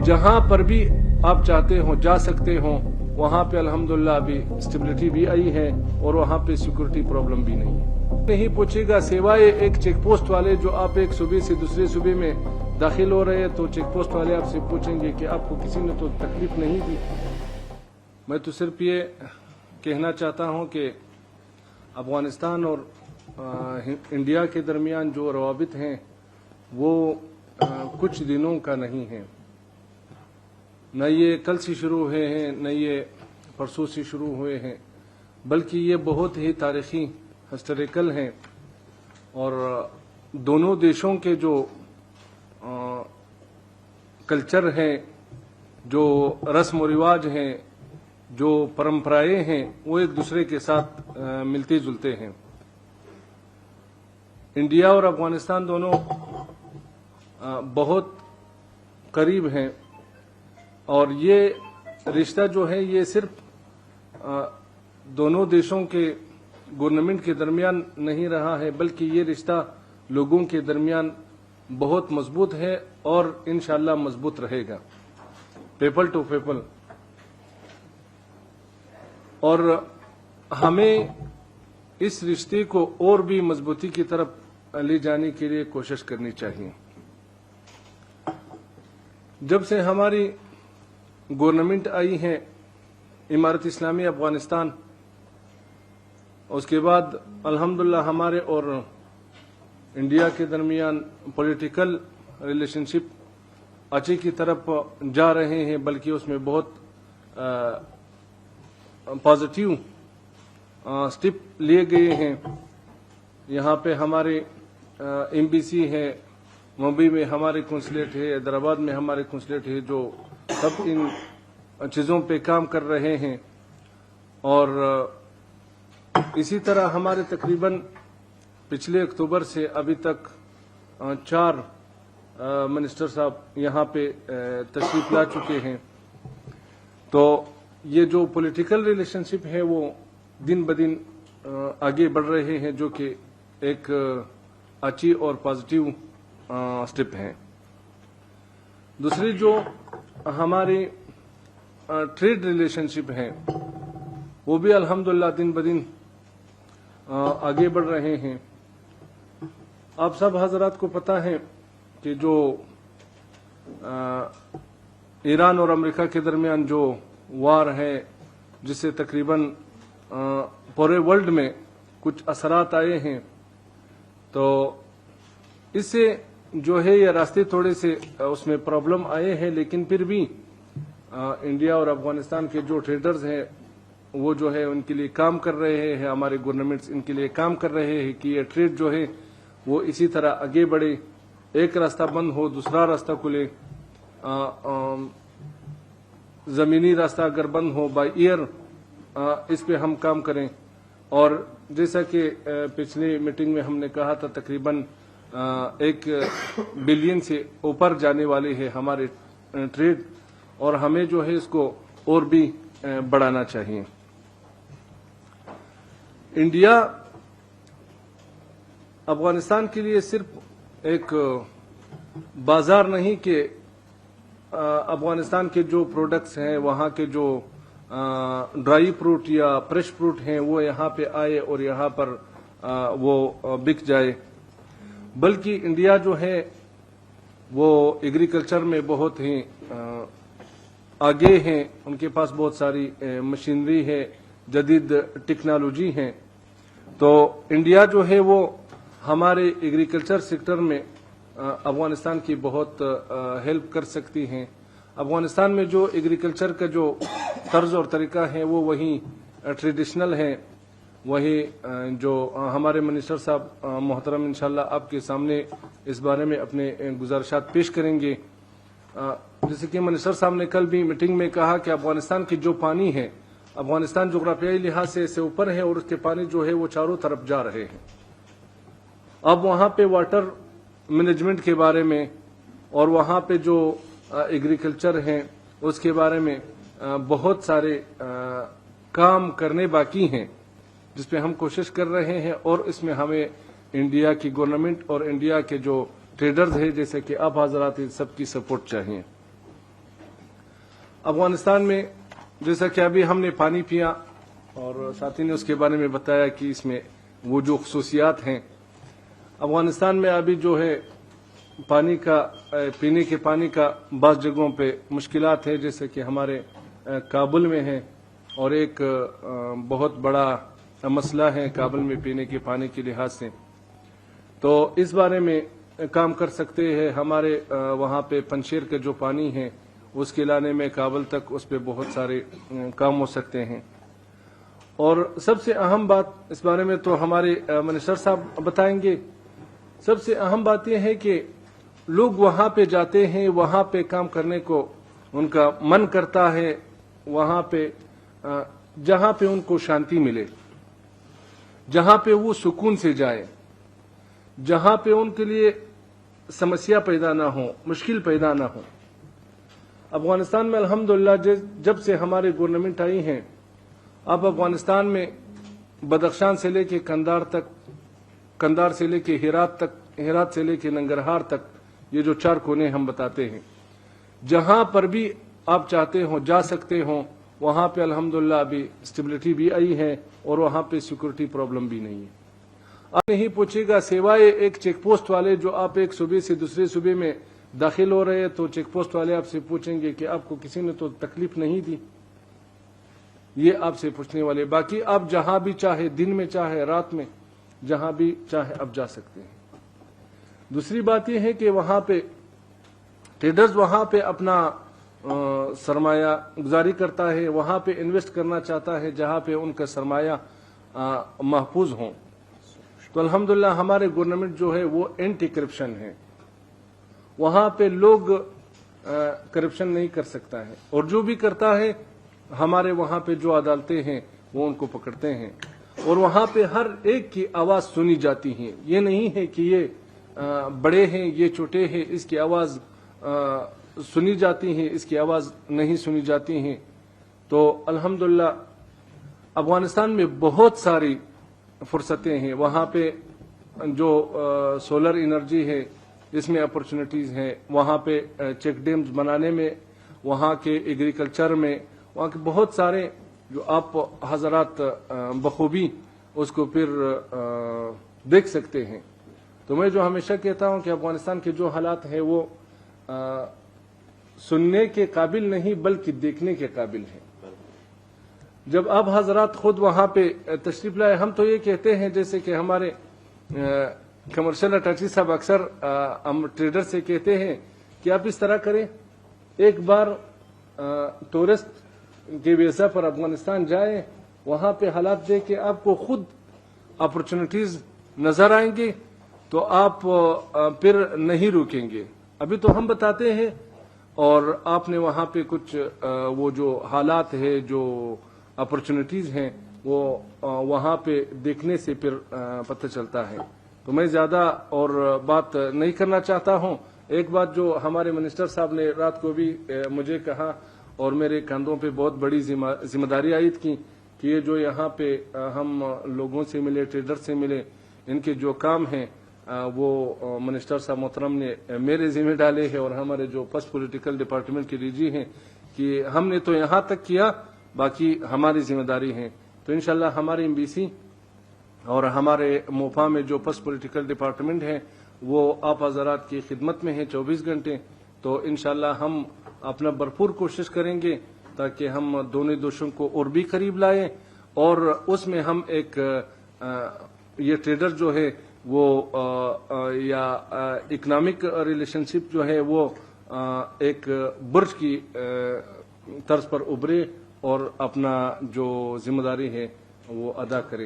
جہاں پر بھی آپ چاہتے ہو جا سکتے ہو، وہاں پہ الحمدللہ ابھی اسٹیبلٹی بھی آئی ہے اور وہاں پہ سیکورٹی پرابلم بھی نہیں ہے۔ نہیں پوچھے گا سوائے ایک چیک پوسٹ والے، جو آپ ایک صوبے سے دوسرے صوبے میں داخل ہو رہے ہیں تو چیک پوسٹ والے آپ سے پوچھیں گے کہ آپ کو کسی نے تو تکلیف نہیں دی۔ میں تو صرف یہ کہنا چاہتا ہوں کہ افغانستان اور انڈیا کے درمیان جو روابط ہیں وہ کچھ دنوں کا نہیں ہے، نہ یہ کل سے شروع ہوئے ہیں نہ یہ پرسوں سے شروع ہوئے ہیں، بلکہ یہ بہت ہی تاریخی ہسٹوریکل ہیں، اور دونوں دیشوں کے جو کلچر ہیں، جو رسم و رواج ہیں، جو پرمپرائیں ہیں، وہ ایک دوسرے کے ساتھ ملتے جلتے ہیں۔ انڈیا اور افغانستان دونوں بہت قریب ہیں، اور یہ رشتہ جو ہے یہ صرف دونوں دیشوں کے گورنمنٹ کے درمیان نہیں رہا ہے، بلکہ یہ رشتہ لوگوں کے درمیان بہت مضبوط ہے اور انشاءاللہ مضبوط رہے گا، پیپل ٹو پیپل۔ اور ہمیں اس رشتے کو اور بھی مضبوطی کی طرف لے جانے کے لیے کوشش کرنی چاہیے۔ جب سے ہماری گورنمنٹ آئی ہے امارت اسلامی افغانستان، اس کے بعد الحمدللہ ہمارے اور انڈیا کے درمیان پولیٹیکل ریلیشن شپ اچھی کی طرف جا رہے ہیں، بلکہ اس میں بہت پازیٹیو سٹیپ لیے گئے ہیں۔ یہاں پہ ہمارے ایمبیسی ہے، ممبئی میں ہمارے کنسولیٹ ہے، حیدرآباد میں ہمارے کنسولیٹ ہے، جو سب ان چیزوں پہ کام کر رہے ہیں، اور اسی طرح ہمارے تقریباً پچھلے اکتوبر سے ابھی تک 4 منسٹر صاحب یہاں پہ تشریف لا چکے ہیں۔ تو یہ جو پولیٹیکل ریلیشن شپ ہے وہ دن بدن آگے بڑھ رہے ہیں، جو کہ ایک اچھی اور پازیٹیو سٹیپ ہیں۔ دوسری جو ہماری ٹریڈ ریلیشن شپ ہے وہ بھی الحمدللہ دن بدن آگے بڑھ رہے ہیں۔ آپ سب حضرات کو پتہ ہے کہ جو ایران اور امریکہ کے درمیان جو وار ہے، جس سے تقریباً پورے ورلڈ میں کچھ اثرات آئے ہیں، تو اس سے جو ہے یہ راستے تھوڑے سے اس میں پرابلم آئے ہیں، لیکن پھر بھی انڈیا اور افغانستان کے جو ٹریڈرز ہیں وہ جو ہے ان کے لیے کام کر رہے ہیں، ہمارے گورنمنٹس ان کے لیے کام کر رہے ہیں کہ یہ ٹریڈ جو ہے وہ اسی طرح آگے بڑھے، ایک راستہ بند ہو دوسرا راستہ کھلے، زمینی راستہ اگر بند ہو بائی ایئر اس پہ ہم کام کریں۔ اور جیسا کہ پچھلی میٹنگ میں ہم نے کہا تھا تقریباً 1 بلین سے اوپر جانے والے ہیں ہمارے ٹریڈ، اور ہمیں جو ہے اس کو اور بھی بڑھانا چاہیے۔ انڈیا افغانستان کے لیے صرف ایک بازار نہیں کہ افغانستان کے جو پروڈکٹس ہیں، وہاں کے جو ڈرائی فروٹ یا فریش فروٹ ہیں وہ یہاں پہ آئے اور یہاں پر وہ بک جائے، بلکہ انڈیا جو ہے وہ ایگریکلچر میں بہت ہی آگے ہیں، ان کے پاس بہت ساری مشینری ہے، جدید ٹیکنالوجی ہے۔ تو انڈیا جو ہے وہ ہمارے ایگریکلچر سیکٹر میں افغانستان کی بہت ہیلپ کر سکتی ہیں۔ افغانستان میں جو ایگریکلچر کا جو طرز اور طریقہ ہے وہ وہی ٹریڈیشنل ہے، وہی جو ہمارے منسٹر صاحب محترم انشاءاللہ آپ کے سامنے اس بارے میں اپنے گزارشات پیش کریں گے۔ جیسے کہ منسٹر صاحب نے کل بھی میٹنگ میں کہا کہ افغانستان کی جو پانی ہے، افغانستان جغرافیائی لحاظ سے اسے اوپر ہے اور اس کے پانی جو ہے وہ چاروں طرف جا رہے ہیں۔ اب وہاں پہ واٹر مینجمنٹ کے بارے میں اور وہاں پہ جو ایگریکلچر ہیں اس کے بارے میں بہت سارے کام کرنے باقی ہیں، جس پہ ہم کوشش کر رہے ہیں، اور اس میں ہمیں انڈیا کی گورنمنٹ اور انڈیا کے جو ٹریڈرز ہیں جیسے کہ آپ حضرات سب کی سپورٹ چاہیے۔ افغانستان میں جیسا کہ ابھی ہم نے پانی پیا اور ساتھی نے اس کے بارے میں بتایا کہ اس میں وہ جو خصوصیات ہیں، افغانستان میں ابھی جو ہے پانی کا پینے کے پانی کا بعض جگہوں پہ مشکلات ہیں، جیسے کہ ہمارے کابل میں ہے اور ایک بہت بڑا مسئلہ ہے کابل میں پینے کے پانی کے لحاظ سے، تو اس بارے میں کام کر سکتے ہیں۔ ہمارے وہاں پہ پنشیر کا جو پانی ہے اس کے لانے میں کابل تک اس پہ بہت سارے کام ہو سکتے ہیں۔ اور سب سے اہم بات اس بارے میں تو ہمارے منسٹر صاحب بتائیں گے، سب سے اہم بات یہ ہے کہ لوگ وہاں پہ جاتے ہیں، وہاں پہ کام کرنے کو ان کا من کرتا ہے، وہاں پہ جہاں پہ ان کو شانتی ملے، جہاں پہ وہ سکون سے جائے، جہاں پہ ان کے لیے سمسیا پیدا نہ ہو، مشکل پیدا نہ ہو۔ افغانستان میں الحمدللہ جب سے ہماری گورنمنٹ آئی ہیں، اب افغانستان میں بدخشان سے لے کے کندھار تک، کندھار سے لے کے ہرات تک، ہرات سے لے کے ننگرہار تک، یہ جو 4 کونے ہم بتاتے ہیں، جہاں پر بھی آپ چاہتے ہوں جا سکتے ہوں، وہاں پہ الحمدللہ ابھی اسٹیبلٹی بھی آئی ہے اور وہاں پہ سیکورٹی پرابلم بھی نہیں ہے۔ آپ نہیں پوچھے گا سوائے ایک چیک پوسٹ والے، جو آپ ایک صوبے سے دوسرے صوبے میں داخل ہو رہے ہیں تو چیک پوسٹ والے آپ سے پوچھیں گے کہ آپ کو کسی نے تو تکلیف نہیں دی، یہ آپ سے پوچھنے والے۔ باقی آپ جہاں بھی چاہے، دن میں چاہے رات میں، جہاں بھی چاہے آپ جا سکتے ہیں۔ دوسری بات یہ ہے کہ وہاں پہ ٹریڈرز وہاں پہ اپنا سرمایہ گزاری کرتا ہے، وہاں پہ انویسٹ کرنا چاہتا ہے جہاں پہ ان کا سرمایہ محفوظ ہوں۔ تو الحمدللہ ہمارے گورنمنٹ جو ہے وہ اینٹی کرپشن ہے، وہاں پہ لوگ کرپشن نہیں کر سکتا ہے، اور جو بھی کرتا ہے ہمارے وہاں پہ جو عدالتیں ہیں وہ ان کو پکڑتے ہیں، اور وہاں پہ ہر ایک کی آواز سنی جاتی ہے۔ یہ نہیں ہے کہ یہ بڑے ہیں یہ چھوٹے ہیں، اس کی آواز سنی جاتی ہیں، اس کی آواز نہیں سنی جاتی ہیں۔ تو الحمدللہ افغانستان میں بہت ساری فرصتیں ہیں، وہاں پہ جو سولر انرجی ہے اس میں اپرچونٹیز ہیں، وہاں پہ چیک ڈیمز بنانے میں، وہاں کے ایگریکلچر میں، وہاں کے بہت سارے جو آپ حضرات بخوبی اس کو پھر دیکھ سکتے ہیں۔ تو میں جو ہمیشہ کہتا ہوں کہ افغانستان کے جو حالات ہیں وہ سننے کے قابل نہیں بلکہ دیکھنے کے قابل ہیں۔ جب آپ حضرات خود وہاں پہ تشریف لائے، ہم تو یہ کہتے ہیں جیسے کہ ہمارے کمرشل اٹاچی صاحب اکثر ہم ٹریڈر سے کہتے ہیں کہ آپ اس طرح کریں، ایک بار ٹورسٹ کے ویزا پر افغانستان جائیں، وہاں پہ حالات دیکھ کے آپ کو خود اپرچونٹیز نظر آئیں گے تو آپ پھر نہیں روکیں گے۔ ابھی تو ہم بتاتے ہیں اور آپ نے وہاں پہ کچھ وہ جو حالات ہے، جو اپرچونٹیز ہیں، وہ وہاں پہ دیکھنے سے پھر پتہ چلتا ہے۔ تو میں زیادہ اور بات نہیں کرنا چاہتا ہوں۔ ایک بات جو ہمارے منسٹر صاحب نے رات کو بھی مجھے کہا اور میرے کندھوں پہ بہت بڑی ذمہ داری عائد کی کہ یہ جو یہاں پہ ہم لوگوں سے ملے، ٹریڈر سے ملے، ان کے جو کام ہیں وہ منسٹر صاحب محترم نے میرے ذمہ ڈالے ہیں، اور ہمارے جو پسٹ پولیٹیکل ڈپارٹمنٹ کے ڈی جی ہیں کہ ہم نے تو یہاں تک کیا، باقی ہماری ذمہ داری ہے۔ تو انشاءاللہ ہماری ایمبیسی اور ہمارے موپا میں جو پسٹ پولیٹیکل ڈپارٹمنٹ ہے وہ آپ حضرات کی خدمت میں ہے 24 گھنٹے۔ تو انشاءاللہ ہم اپنا بھرپور کوشش کریں گے تاکہ ہم دونوں دیشوں کو اور بھی قریب لائیں، اور اس میں ہم ایک یہ ٹریڈر جو ہے وہ یا اکنامک ریلیشن شپ جو ہے وہ ایک برج کی طرز پر ابھرے اور اپنا جو ذمہ داری ہے وہ ادا کرے۔